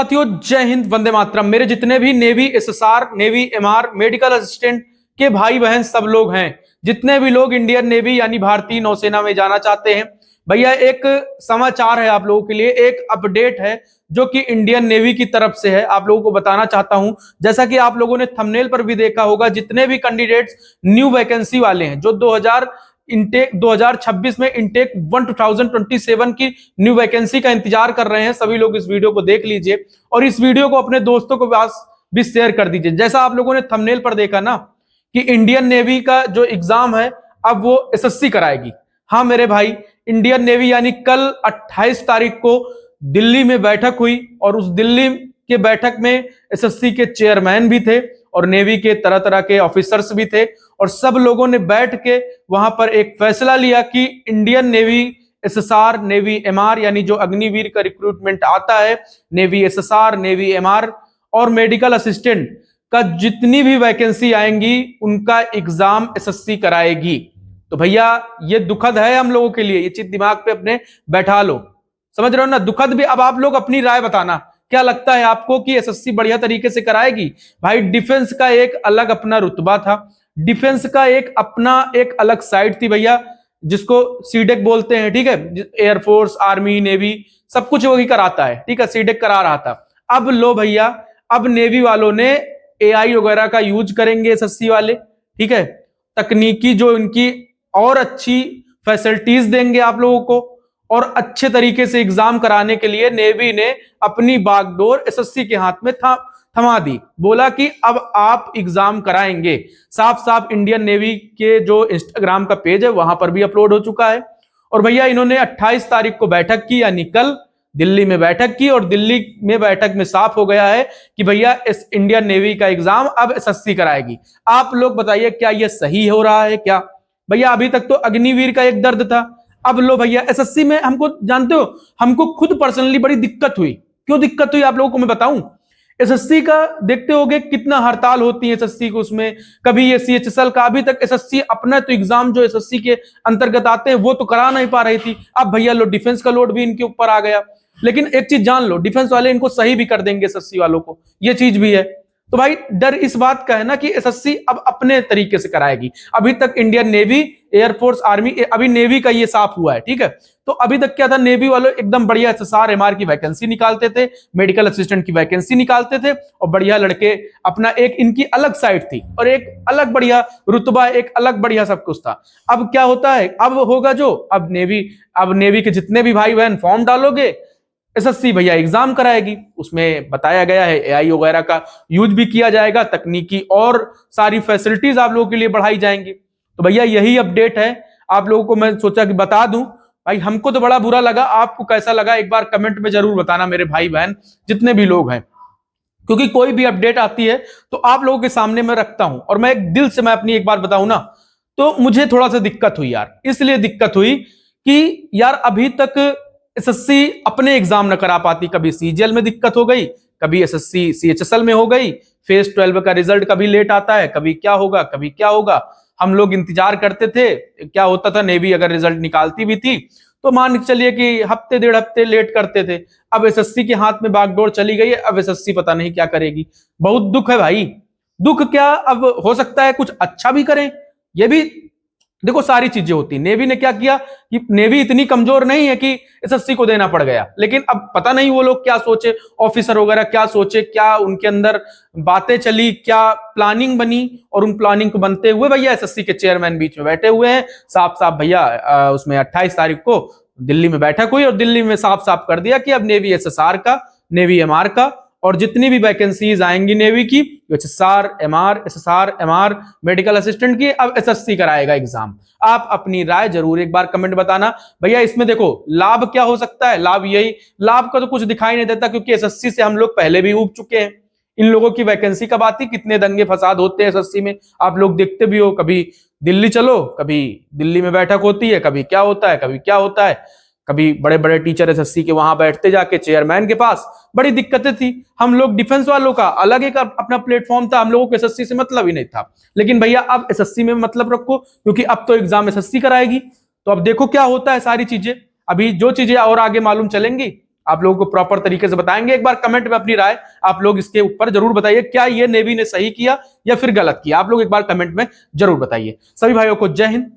साथियों, जय हिंद, वंदे मातरम। मेरे जितने भी navy SSR, navy MR, medical assistant के भाई बहन सब लोग हैं, जितने भी लोग इंडियन नेवी यानी भारतीय नौसेना में जाना चाहते हैं, भैया एक समाचार है आप लोगों के लिए, एक अपडेट है जो कि इंडियन नेवी की तरफ से है। आप लोगों को बताना चाहता हूं, जैसा कि आप लोगों ने थंबनेल पर भी देखा होगा, जितने भी कैंडिडेट्स न्यू वैकेंसी वाले हैं, जो 2026 में इंटेक 2027 की न्यू वैकेंसी का इंतजार कर रहे हैं, सभी लोग इस वीडियो को देख लीजिए और इस वीडियो को अपने दोस्तों को पास भी शेयर कर दीजिए। जैसा आप लोगों ने थंबनेल पर देखा ना कि इंडियन नेवी का जो एग्जाम है अब वो एसएससी कराएगी। हाँ मेरे भाई, इंडियन नेवी यानी कल 28 तारीख को दिल्ली में बैठक हुई और उस दिल्ली के बैठक में एसएससी के चेयरमैन भी थे और नेवी के तरह तरह के ऑफिसर्स भी थे और सब लोगों ने बैठ के वहां पर एक फैसला लिया कि Indian navy SSR, navy MR यानी जो अग्निवीर का रिक्रूटमेंट आता है, नेवी एसएसआर, नेवी एमआर और मेडिकल असिस्टेंट का जितनी भी वैकेंसी आएंगी उनका एग्जाम एसएससी कराएगी। तो भैया ये दुखद है हम लोगों के लिए, ये चीज दिमाग पे अपने बैठा लो, समझ रहे हो ना, दुखद भी। अब आप लोग अपनी राय बताना, क्या लगता है आपको कि एसएससी बढ़िया तरीके से कराएगी? भाई डिफेंस का एक अलग अपना रुतबा था, डिफेंस का एक अपना एक अलग साइड थी भैया, जिसको सीडेक बोलते हैं, ठीक है। एयरफोर्स, आर्मी, नेवी सब कुछ वही कराता है, ठीक है, सीडेक करा रहा था। अब लो भैया, अब नेवी वालों ने एआई वगैरह का यूज करेंगे एसएससी वाले, ठीक है, तकनीकी जो इनकी और अच्छी फैसिलिटीज देंगे आप लोगों को और अच्छे तरीके से एग्जाम कराने के लिए नेवी ने अपनी बागडोर एसएससी के हाथ में थमा दी। बोला कि अब आप एग्जाम कराएंगे। साफ साफ इंडियन नेवी के जो इंस्टाग्राम का पेज है वहां पर भी अपलोड हो चुका है। और भैया इन्होंने 28 तारीख को बैठक की, यानी कल दिल्ली में बैठक की और दिल्ली में बैठक में साफ हो गया है कि भैया इस इंडियन नेवी का एग्जाम अब एसएससी कराएगी। आप लोग बताइए क्या यह सही हो रहा है क्या? भैया अभी तक तो अग्निवीर का एक दर्द था, अब लो भैया एसएससी में। हमको जानते हो, हमको खुद पर्सनली बड़ी दिक्कत हुई। क्यों दिक्कत हुई आप लोगों को मैं बताऊं? एसएससी का देखते होगे कितना हड़ताल होती है एसएससी को, उसमें कभी ये सीएचएसएल का, अभी तक एसएससी अपना तो एग्जाम जो एसएससी के अंतर्गत आते हैं वो तो करा नहीं पा रही थी। अब भैया लो डिफेंस का लोड भी इनके ऊपर आ गया। लेकिन एक चीज जान लो, डिफेंस वाले इनको सही भी कर देंगे एसएससी वालों को, ये चीज भी है। तो भाई डर इस बात का है ना कि एसएससी अब अपने तरीके से कराएगी। अभी तक इंडियन नेवी, एयरफोर्स, आर्मी, अभी नेवी का ये साफ हुआ है, ठीक है। तो अभी तक क्या था, नेवी वालों एकदम बढ़िया एसएसआर एमआर की वैकेंसी निकालते थे, मेडिकल असिस्टेंट की वैकेंसी निकालते थे और बढ़िया लड़के अपना, एक इनकी अलग साइड थी और एक अलग बढ़िया रुतबा, एक अलग बढ़िया सब कुछ था। अब क्या होता है, अब होगा जो, अब नेवी के जितने भी भाई बहन फॉर्म डालोगे, एसएससी भैया एग्जाम कराएगी। उसमें बताया गया है एआई वगैरह का यूज भी किया जाएगा, तकनीकी और सारी फैसिलिटीज आप लोगों के लिए बढ़ाई जाएंगी। तो भैया यही अपडेट है, आप लोगों को मैं सोचा कि बता दूं। भाई हमको तो बड़ा बुरा लगा, आपको कैसा लगा एक बार कमेंट में जरूर बताना मेरे भाई बहन जितने भी लोग हैं, क्योंकि कोई भी अपडेट आती है तो आप लोगों के सामने मैं रखता हूं। और मैं एक दिल से मैं अपनी एक बार बताऊं ना, तो मुझे थोड़ा सा दिक्कत हुई यार, इसलिए दिक्कत हुई कि यार अभी तक एसएससी अपने एग्जाम न करा पाती, कभी सीजीएल में दिक्कत हो गई, कभी एसएससी सीएचएसएल में हो गई, फेज 12 का रिजल्ट कभी लेट आता है, कभी क्या होगा कभी क्या होगा। हम लोग इंतजार करते थे, क्या होता था, नेवी अगर रिजल्ट निकालती भी थी तो मान के चलिए कि हफ्ते डेढ़ हफ्ते लेट करते थे। अब एसएससी के हाथ में बागडोर चली गई है, अब एसएससी पता नहीं क्या करेगी। बहुत दुख है भाई, दुख क्या, अब हो सकता है कुछ अच्छा भी करें। ये भी देखो सारी चीजें होती। नेवी ने क्या किया कि नेवी इतनी कमजोर नहीं है कि एसएससी को देना पड़ गया, लेकिन अब पता नहीं वो लोग क्या सोचे, ऑफिसर वगैरह क्या सोचे, क्या उनके अंदर बातें चली, क्या प्लानिंग बनी, और उन प्लानिंग को बनते हुए भैया एसएससी के चेयरमैन बीच में बैठे हुए हैं। साफ साफ भैया उसमें 28 तारीख को दिल्ली में बैठक हुई और दिल्ली में साफ साफ कर दिया कि अब नेवी एसएसआर का, नेवी एमआर का और जितनी भी वैकेंसीज आएंगी नेवी की, SSR MR, SSR MR, medical assistant की, अब एसएससी कराएगा एग्जाम। आप अपनी राय जरूर एक बार कमेंट बताना। भैया इसमें देखो लाभ क्या हो सकता है, लाभ यही, लाभ का तो कुछ दिखाई नहीं देता क्योंकि एसएससी से हम लोग पहले भी उब चुके हैं। इन लोगों की वैकेंसी कब आती, कितने दंगे फसाद होते हैं एसएससी में, आप लोग देखते भी हो। कभी दिल्ली चलो, कभी दिल्ली में बैठक होती है, कभी क्या होता है कभी क्या होता है, कभी बड़े बड़े टीचर एसएससी के वहां बैठते जाके चेयरमैन के पास, बड़ी दिक्कतें थी। हम लोग डिफेंस वालों का अलग एक अपना प्लेटफॉर्म था, हम लोगों को एसएससी से मतलब ही नहीं था। लेकिन भैया अब एसएससी में मतलब रखो, क्योंकि अब तो एग्जाम एसएससी कराएगी। तो अब देखो क्या होता है सारी चीजें, अभी जो चीजें और आगे मालूम चलेंगी आप लोगों को प्रॉपर तरीके से बताएंगे। एक बार कमेंट में अपनी राय आप लोग इसके ऊपर जरूर बताइए, क्या ये नेवी ने सही किया या फिर गलत किया, आप लोग एक बार कमेंट में जरूर बताइए। सभी भाइयों को जय हिंद।